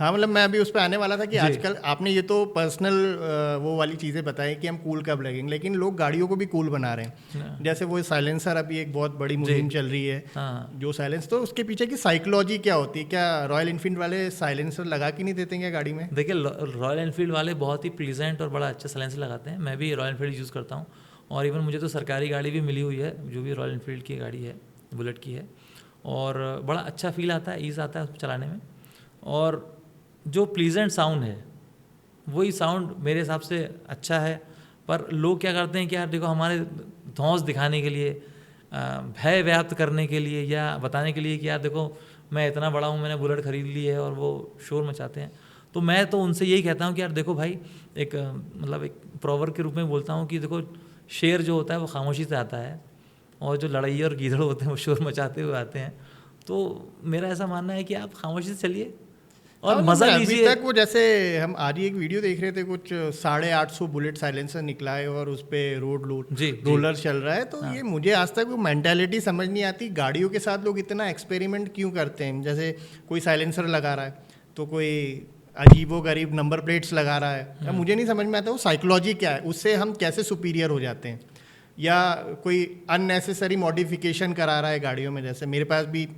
हाँ मतलब मैं अभी उस पर आने वाला था कि आजकल आपने ये तो पर्सनल वो वाली चीज़ें बताई कि हम कूल कब लगेंगे, लेकिन लोग गाड़ियों को भी कूल बना रहे हैं। जैसे वो साइलेंसर अभी एक बहुत बड़ी मुहिम चल रही है, जो साइलेंस, तो उसके पीछे की साइकोलॉजी क्या होती है? क्या रॉयल इनफील्ड वाले साइलेंसर लगा के नहीं देते क्या गाड़ी में? देखिए, रॉयल एनफील्ड वाले बहुत ही प्लीजेंट और बड़ा अच्छा साइलेंसर लगाते हैं। मैं भी रॉयल एनफील्ड यूज़ करता हूँ, और इवन मुझे तो सरकारी गाड़ी भी मिली हुई है जो भी रॉयल एनफील्ड की गाड़ी है, बुलेट की है, और बड़ा अच्छा फील आता है, ईज़ आता है उसको चलाने में। और जो प्लीजेंट साउंड है वही साउंड मेरे हिसाब से अच्छा है। पर लोग क्या करते हैं कि यार देखो, हमारे धौंस दिखाने के लिए, भय व्याप्त करने के लिए, या बताने के लिए कि यार देखो मैं इतना बड़ा हूँ, मैंने बुलेट खरीद ली है, और वो शोर मचाते हैं। तो मैं तो उनसे यही कहता हूँ कि यार देखो भाई, एक मतलब एक प्रोवर्ब के रूप में बोलता हूँ कि देखो, शेर जो होता है वो खामोशी से आता है, और जो लड़ाई और गीदड़ होते हैं वो शोर मचाते हुए आते हैं। तो मेरा ऐसा मानना है कि आप खामोशी से चलिए और मज़ा लीजिए। अभी तक वो, जैसे हम आज ही एक वीडियो देख रहे थे, कुछ 850 बुलेट साइलेंसर निकला है और उस पर रोलर चल रहा है। तो ये मुझे आज तक वो मेंटालिटी समझ नहीं आती, गाड़ियों के साथ लोग इतना एक्सपेरिमेंट क्यों करते हैं? जैसे कोई साइलेंसर लगा रहा है तो कोई अजीबो गरीब नंबर प्लेट्स लगा रहा है, मुझे नहीं समझ में आता वो साइकोलॉजी क्या है, उससे हम कैसे सुपीरियर हो जाते हैं? या कोई अननेसेसरी मॉडिफिकेशन करा रहा है गाड़ियों में। जैसे मेरे पास भी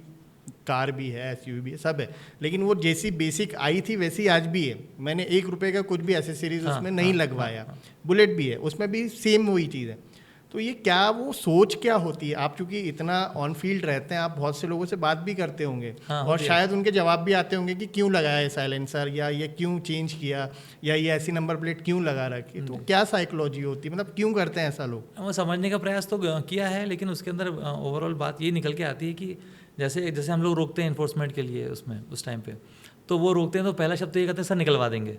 कार भी है, एसयूवी भी है, सब है, लेकिन वो जैसी बेसिक आई थी वैसी आज भी है। मैंने 1 रुपये का कुछ भी एसेसरीज उसमें नहीं लगवाया। बुलेट भी है, उसमें भी सेम वही चीज़ है। तो ये क्या, वो सोच क्या होती है? आप चूंकि इतना ऑन फील्ड रहते हैं, आप बहुत से लोगों से बात भी करते होंगे, और शायद उनके जवाब भी आते होंगे कि क्यों लगाया है साइलेंसर, या ये क्यों चेंज किया, या ये ऐसी नंबर प्लेट क्यों लगा रखी। तो क्या साइकोलॉजी होती है, मतलब क्यों करते हैं ऐसा लोग? वो समझने का प्रयास तो किया है, लेकिन उसके अंदर ओवरऑल बात ये निकल के आती है कि जैसे हम लोग रोकते हैं इन्फोर्समेंट के लिए, उसमें उस टाइम पे तो वो रोकते हैं तो पहला शब्द तो ये कहते हैं सर निकलवा देंगे।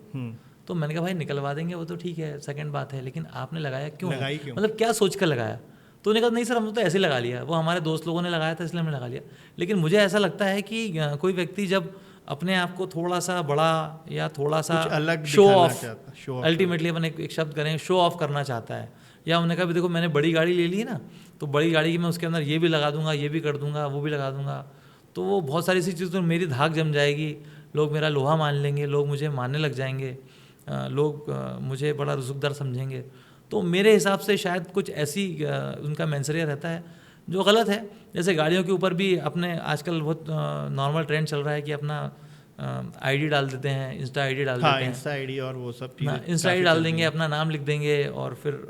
तो मैंने कहा भाई निकलवा देंगे वो तो ठीक है, सेकंड बात है, लेकिन आपने लगाया क्यों? मतलब क्या सोच कर लगाया? तो उन्होंने कहा नहीं सर, हमने तो ऐसे लगा लिया, वो हमारे दोस्त लोगों ने लगाया था इसलिए हमने लगा लिया। लेकिन मुझे ऐसा लगता है कि कोई व्यक्ति जब अपने आप को थोड़ा सा बड़ा या थोड़ा सा अलग शो ऑफ, अल्टीमेटली अपन एक शब्द करें, शो ऑफ करना चाहता है, या उन्होंने कहा भी देखो मैंने बड़ी गाड़ी ले ली है ना, तो बड़ी गाड़ी की मैं उसके अंदर ये भी लगा दूंगा, ये भी कर दूंगा, वो भी लगा दूंगा, तो वो बहुत सारी सी चीज़, तो मेरी धाक जम जाएगी, लोग मेरा लोहा मान लेंगे, लोग मुझे मानने लग जाएंगे, लोग मुझे बड़ा रुजुकदार समझेंगे। तो मेरे हिसाब से शायद कुछ ऐसी उनका मेंसरिया रहता है जो गलत है। जैसे गाड़ियों के ऊपर भी अपने आजकल बहुत नॉर्मल ट्रेंड चल रहा है कि अपना आईडी डाल देते हैं, इंस्टा आईडी डाल देते हैं, इंस्टा आईडी और वो सब चीज़ें, इंस्टा आईडी डाल देंगे, अपना नाम लिख देंगे, और फिर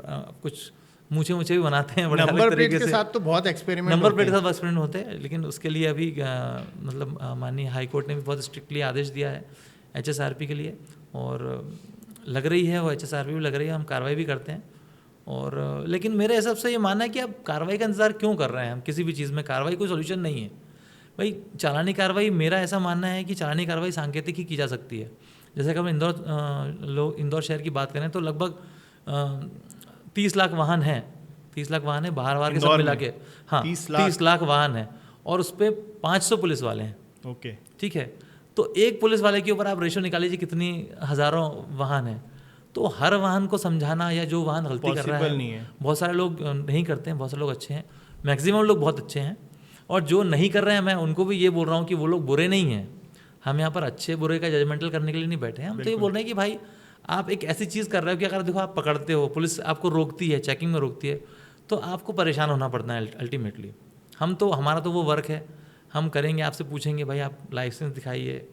कुछ मूछे भी बनाते हैं। नंबर प्लेट के साथ तो बहुत एक्सपेरिमेंट, नंबर प्लेट के साथ एक्सपेरिमेंट होते हैं, लेकिन उसके लिए अभी मतलब माननीय हाई कोर्ट ने भी बहुत स्ट्रिक्टली आदेश दिया है HSRP के लिए, और लग रही है वो HSRP भी लग रही है, हम कार्रवाई भी करते हैं। और लेकिन मेरे हिसाब से ये मानना है कि अब कार्रवाई का इंतज़ार क्यों कर रहे हैं हम? किसी भी चीज़ में कार्रवाई कोई सोल्यूशन नहीं है भाई। चालानी कार्रवाई, मेरा ऐसा मानना है कि चालानी कार्रवाई सांकेतिक ही की जा सकती है। जैसे कि हम इंदौर शहर की बात करें तो लगभग 30 लाख वाहन हैं, 30 लाख वाहन है बाहर के सब मिला के, हाँ 30 लाख वाहन है, और उस पर 500 पुलिस वाले हैं। ओके, ठीक है, तो एक पुलिस वाले के ऊपर आप रेशो निकाल लीजिए कितनी हज़ारों वाहन है। तो हर वाहन को समझाना, या जो वाहन गलती कर रहा है, बहुत सारे लोग नहीं करते हैं, बहुत सारे लोग अच्छे हैं, मैक्सिमम लोग बहुत अच्छे हैं, और जो नहीं कर रहे हैं मैं उनको भी ये बोल रहा हूँ कि वो लोग बुरे नहीं हैं। हम यहाँ पर अच्छे बुरे का जजमेंटल करने के लिए नहीं बैठे हैं, हम तो ये बोल रहे हैं कि भाई आप एक ऐसी चीज़ कर रहे हो कि अगर देखो आप पकड़ते हो, पुलिस आपको रोकती है, चेकिंग में रोकती है, तो आपको परेशान होना पड़ता है अल्टीमेटली। हम तो, हमारा तो वो वर्क है, हम करेंगे, आपसे पूछेंगे भाई आप लाइसेंस दिखाइए,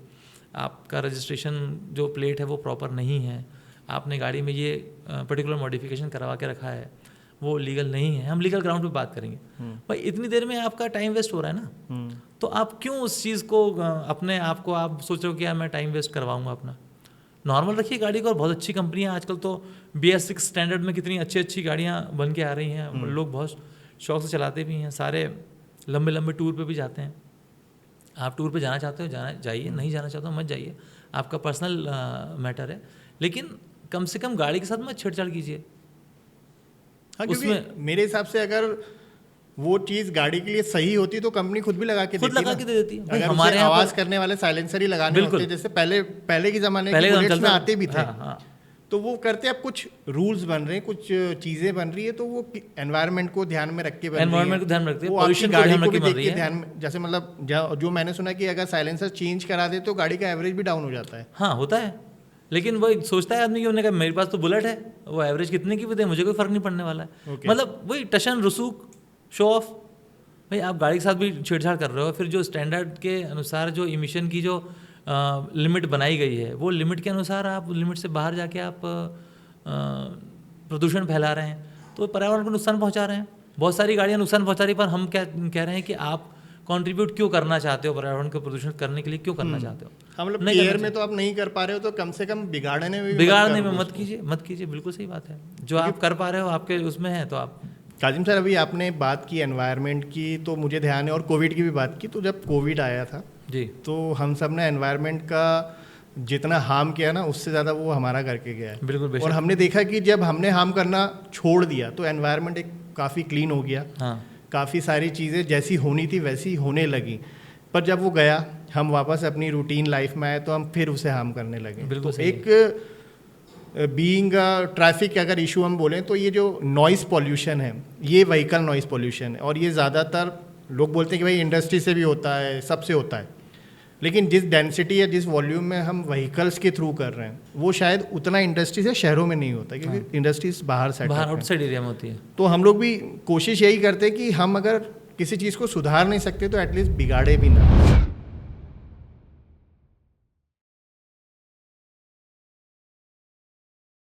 आपका रजिस्ट्रेशन जो प्लेट है वो प्रॉपर नहीं है, आपने गाड़ी में ये पर्टिकुलर मॉडिफिकेशन करवा के रखा है, वो लीगल नहीं है, हम लीगल ग्राउंड पे बात करेंगे। भाई इतनी देर में आपका टाइम वेस्ट हो रहा है ना, तो आप क्यों उस चीज़ को, अपने आप को आप सोच रहे हो कि यार मैं टाइम वेस्ट करवाऊंगा अपना? नॉर्मल रखिए गाड़ी को। और बहुत अच्छी कंपनियां आजकल तो BS6 स्टैंडर्ड में कितनी अच्छी अच्छी गाड़ियां बन के आ रही हैं, लोग बहुत शौक से चलाते भी हैं, सारे लंबे लंबे टूर पे भी जाते हैं। आप टूर पे जाना चाहते हो जाइए, नहीं जाना चाहते हो मत जाइए, आपका पर्सनल मैटर है, लेकिन कम से कम गाड़ी के साथ मत छेड़छाड़ कीजिए। हाँ, उसमें मेरे हिसाब से अगर वो चीज गाड़ी के लिए सही होती तो कंपनी खुद भी लगा के दे देती है। अगर हमारे आवाज करने वाले साइलेंसर ही लगाने होते, जैसे पहले के जमाने में आते भी थे, तो वो करते हैं, अब कुछ रूल्स बन रहे हैं, कुछ चीजें बन रही है, तो वो एनवायरनमेंट को ध्यान में रख के बन रही है, एनवायरनमेंट को ध्यान में रखते हैं, वो आपकी गाड़ी को भी देख के ध्यान में, जैसे मतलब जो मैंने सुना कि अगर साइलेंसर चेंज करा दे तो गाड़ी का एवरेज भी डाउन हो जाता है। हाँ होता है, लेकिन वो सोचता है आदमी कि उन्होंने कहा मेरे पास तो बुलेट है, वो एवरेज कितने की भी दे मुझे कोई फर्क नहीं पड़ने वाला है। मतलब वही टशन रसूख, शो ऑफ। भाई आप गाड़ी के साथ भी छेड़छाड़ कर रहे हो, फिर जो स्टैंडर्ड के अनुसार जो इमिशन की जो लिमिट बनाई गई है, वो लिमिट के अनुसार आप लिमिट से बाहर जाके आप प्रदूषण फैला रहे हैं, तो पर्यावरण को नुकसान पहुंचा रहे हैं। बहुत सारी गाड़ियां नुकसान पहुंचा रही, पर हम क्या कह रहे हैं कि आप कंट्रीब्यूट क्यों करना चाहते हो, पर्यावरण को प्रदूषण करने के लिए क्यों करना चाहते हो? हाँ, मतलब एयर में तो आप नहीं कर पा रहे हो, तो कम से कम बिगाड़ने में मत कीजिए। बिल्कुल सही बात है, जो आप कर पा रहे हो आपके उसमें है तो आप। काजिम सर, अभी आपने बात की एनवायरनमेंट की, तो मुझे ध्यान है, और कोविड की भी बात की। तो जब कोविड आया था जी, तो हम सब ने एनवायरनमेंट का जितना हार्म किया ना, उससे ज़्यादा वो हमारा करके गया है। बिल्कुल। और हमने देखा कि जब हमने हार्म करना छोड़ दिया तो एनवायरनमेंट एक काफ़ी क्लीन हो गया। हाँ, काफ़ी सारी चीज़ें जैसी होनी थी वैसी होने लगी। पर जब वो गया, हम वापस अपनी रूटीन लाइफ में आए, तो हम फिर उसे हार्म करने लगे। बिल्कुल। तो एक बीइंग ट्रैफिक अगर इशू हम बोलें, तो ये जो नॉइज़ पॉल्यूशन है, ये व्हीकल नॉइज़ पॉल्यूशन है, और ये ज़्यादातर लोग बोलते हैं कि भाई इंडस्ट्री से भी होता है, सबसे होता है, लेकिन जिस डेंसिटी या जिस वॉल्यूम में हम व्हीकल्स के थ्रू कर रहे हैं, वो शायद उतना इंडस्ट्री से शहरों में नहीं होता, क्योंकि इंडस्ट्रीज बाहर आउटसाइड एरिया में होती है। तो हम लोग भी कोशिश यही करते हैं कि हम अगर किसी चीज़ को सुधार नहीं सकते तो एटलीस्ट बिगाड़े भी ना।